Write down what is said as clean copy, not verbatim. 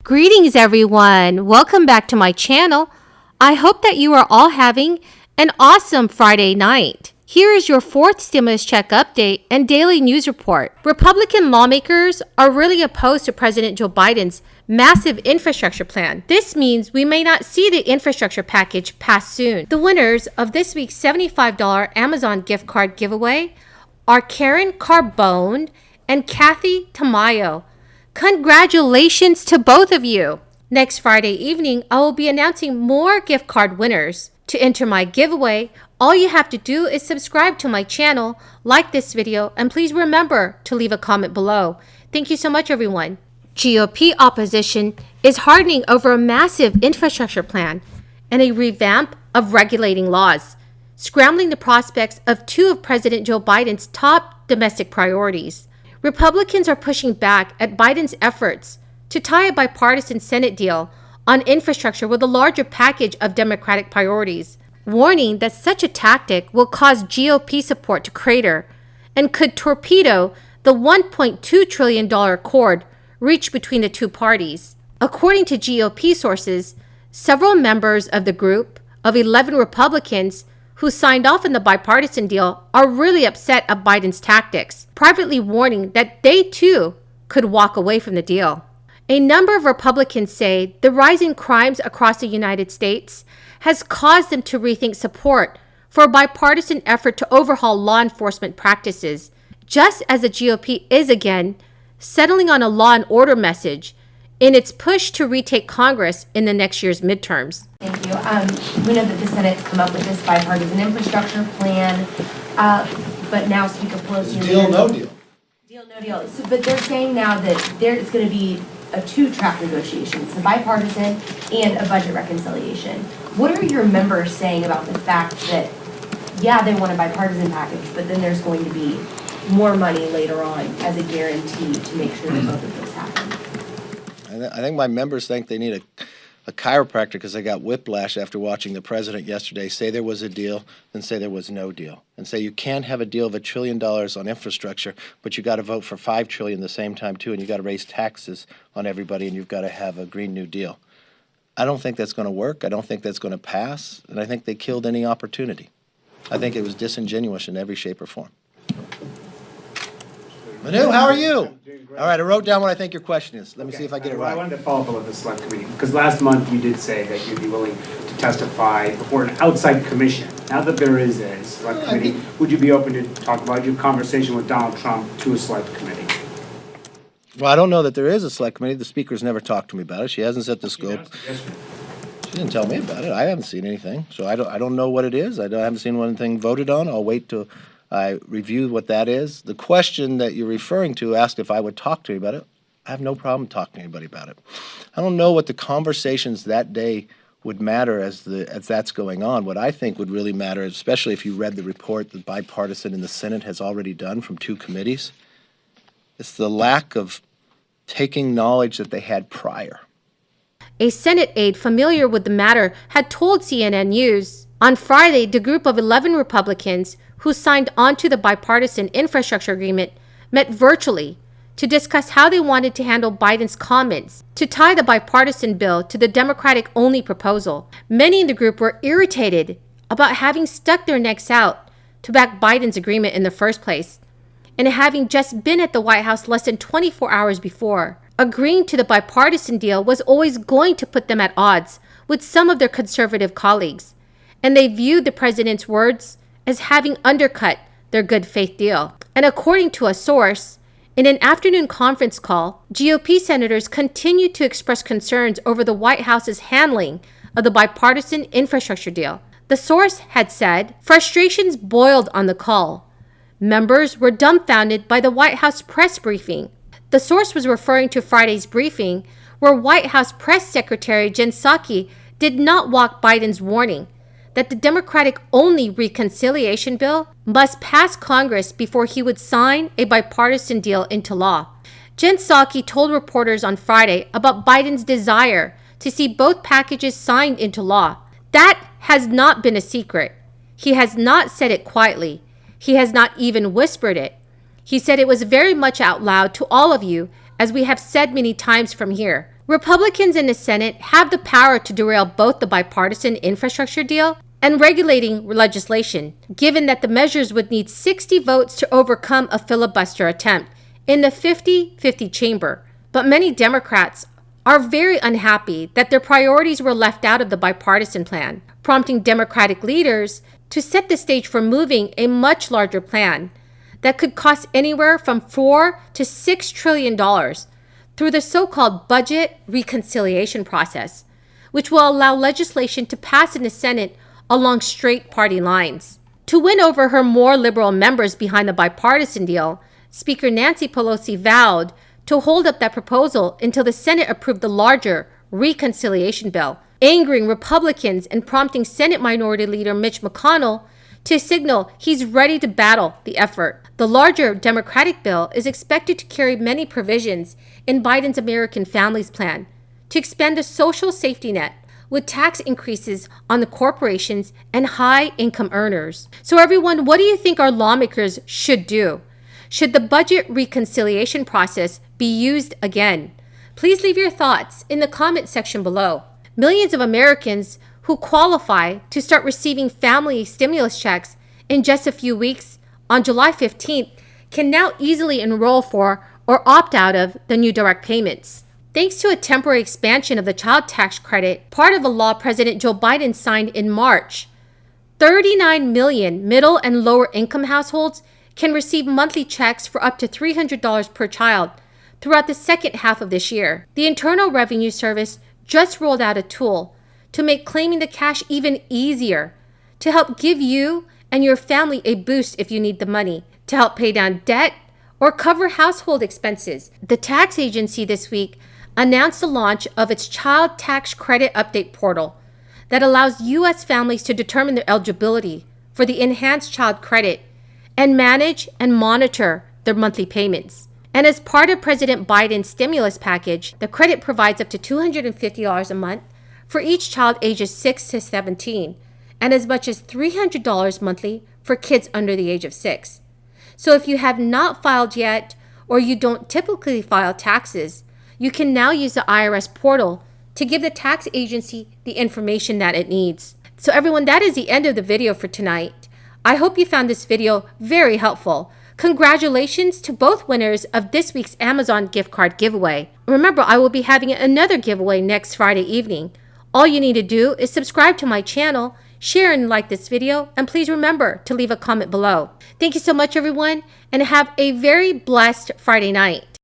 Greetings, everyone. Welcome back to my channel. I hope that you are all having an awesome Friday night. Here is your fourth stimulus check update and daily news report. Republican lawmakers are really opposed to President Joe Biden's massive infrastructure plan. This means we may not see the infrastructure package pass soon. The winners of this week's $75 Amazon gift card giveaway are Karen Carbone and Kathy Tamayo. Congratulations to both of you! Next Friday evening, I will be announcing more gift card winners. To enter my giveaway, all you have to do is subscribe to my channel, like this video, and please remember to leave a comment below. Thank you so much, everyone. GOP opposition is hardening over a massive infrastructure plan and a revamp of regulating laws, scrambling the prospects of two of President Joe Biden's top domestic priorities. Republicans are pushing back at Biden's efforts to tie a bipartisan Senate deal on infrastructure with a larger package of Democratic priorities, warning that such a tactic will cause GOP support to crater and could torpedo the $1.2 trillion accord reached between the two parties. According to GOP sources, several members of the group of 11 Republicans who signed off on the bipartisan deal are really upset at Biden's tactics, privately warning that they too could walk away from the deal. A number of Republicans say the rising crimes across the United States has caused them to rethink support for a bipartisan effort to overhaul law enforcement practices, just as the GOP is again settling on a law and order message in its push to retake Congress in the next year's midterms. Thank you. We know that the Senate's come up with this bipartisan infrastructure plan, but now Speaker Pelosi... Deal, no deal. Deal, no deal. So, but they're saying now that there's going to be a two-track negotiation. It's a bipartisan and a budget reconciliation. What are your members saying about the fact that, yeah, they want a bipartisan package, but then there's going to be more money later on as a guarantee to make sure that both of those happen? I think my members think they need a chiropractor because they got whiplash after watching the president yesterday say there was a deal, then say there was no deal, and say you can't have a deal of $1 trillion on infrastructure, but you got to vote for $5 trillion the same time too, and you got to raise taxes on everybody, and you've got to have a Green New Deal. I don't think that's going to work. I don't think that's going to pass, and I think they killed any opportunity. I think it was disingenuous in every shape or form. Manu, how are you? All right, I wrote down what I think your question is. Let me see if I get it right. I wanted to follow up with the select committee, because last month you did say that you'd be willing to testify before an outside commission. Now that there is a select committee, would you be open to talk about your conversation with Donald Trump to a select committee? Well, I don't know that there is a select committee. The speaker's never talked to me about it. She hasn't set the scope. She didn't tell me about it. I haven't seen anything, so I don't know what it is. I haven't seen anything voted on. I'll wait till I review what that is. The question that you're referring to asked if I would talk to you about it. I have no problem talking to anybody about it. I don't know what the conversations that day would matter as that's going on. What I think would really matter, especially if you read the report that bipartisan in the Senate has already done from two committees, it's the lack of taking knowledge that they had prior. A Senate aide familiar with the matter had told CNN News on Friday the group of 11 Republicans who signed onto the bipartisan infrastructure agreement met virtually to discuss how they wanted to handle Biden's comments to tie the bipartisan bill to the Democratic-only proposal. Many in the group were irritated about having stuck their necks out to back Biden's agreement in the first place, and having just been at the White House less than 24 hours before. Agreeing to the bipartisan deal was always going to put them at odds with some of their conservative colleagues, and they viewed the president's words as having undercut their good faith deal. And according to a source, in an afternoon conference call, GOP senators continued to express concerns over the White House's handling of the bipartisan infrastructure deal. The source had said frustrations boiled on the call. Members were dumbfounded by the White House press briefing. The source was referring to Friday's briefing, where White House Press Secretary Jen Psaki did not walk Biden's warning that the Democratic-only reconciliation bill must pass Congress before he would sign a bipartisan deal into law. Jen Psaki told reporters on Friday about Biden's desire to see both packages signed into law. That has not been a secret. He has not said it quietly. He has not even whispered it. He said it was very much out loud to all of you, as we have said many times from here. Republicans in the Senate have the power to derail both the bipartisan infrastructure deal and regulating legislation, given that the measures would need 60 votes to overcome a filibuster attempt in the 50-50 chamber. But many Democrats are very unhappy that their priorities were left out of the bipartisan plan, prompting Democratic leaders to set the stage for moving a much larger plan that could cost anywhere from $4 to $6 trillion through the so-called budget reconciliation process, which will allow legislation to pass in the Senate along straight party lines. To win over her more liberal members behind the bipartisan deal, Speaker Nancy Pelosi vowed to hold up that proposal until the Senate approved the larger reconciliation bill, angering Republicans and prompting Senate Minority Leader Mitch McConnell to signal he's ready to battle the effort. The larger Democratic bill is expected to carry many provisions in Biden's American Families Plan to expand the social safety net with tax increases on the corporations and high-income earners. So everyone, what do you think our lawmakers should do? Should the budget reconciliation process be used again? Please leave your thoughts in the comment section below. Millions of Americans who qualify to start receiving family stimulus checks in just a few weeks on July 15th can now easily enroll for or opt out of the new direct payments. Thanks to a temporary expansion of the child tax credit, part of a law President Joe Biden signed in March, 39 million middle and lower income households can receive monthly checks for up to $300 per child throughout the second half of this year. The Internal Revenue Service just rolled out a tool to make claiming the cash even easier, to help give you and your family a boost if you need the money, to help pay down debt or cover household expenses. The tax agency this week announced the launch of its Child Tax Credit Update portal that allows U.S. families to determine their eligibility for the enhanced child credit and manage and monitor their monthly payments. And as part of President Biden's stimulus package, the credit provides up to $250 a month for each child ages 6 to 17, and as much as $300 monthly for kids under the age of 6. So if you have not filed yet, or you don't typically file taxes, you can now use the IRS portal to give the tax agency the information that it needs. So everyone, that is the end of the video for tonight. I hope you found this video very helpful. Congratulations to both winners of this week's Amazon gift card giveaway. Remember, I will be having another giveaway next Friday evening. All you need to do is subscribe to my channel, share and like this video, and please remember to leave a comment below. Thank you so much, everyone, and have a very blessed Friday night.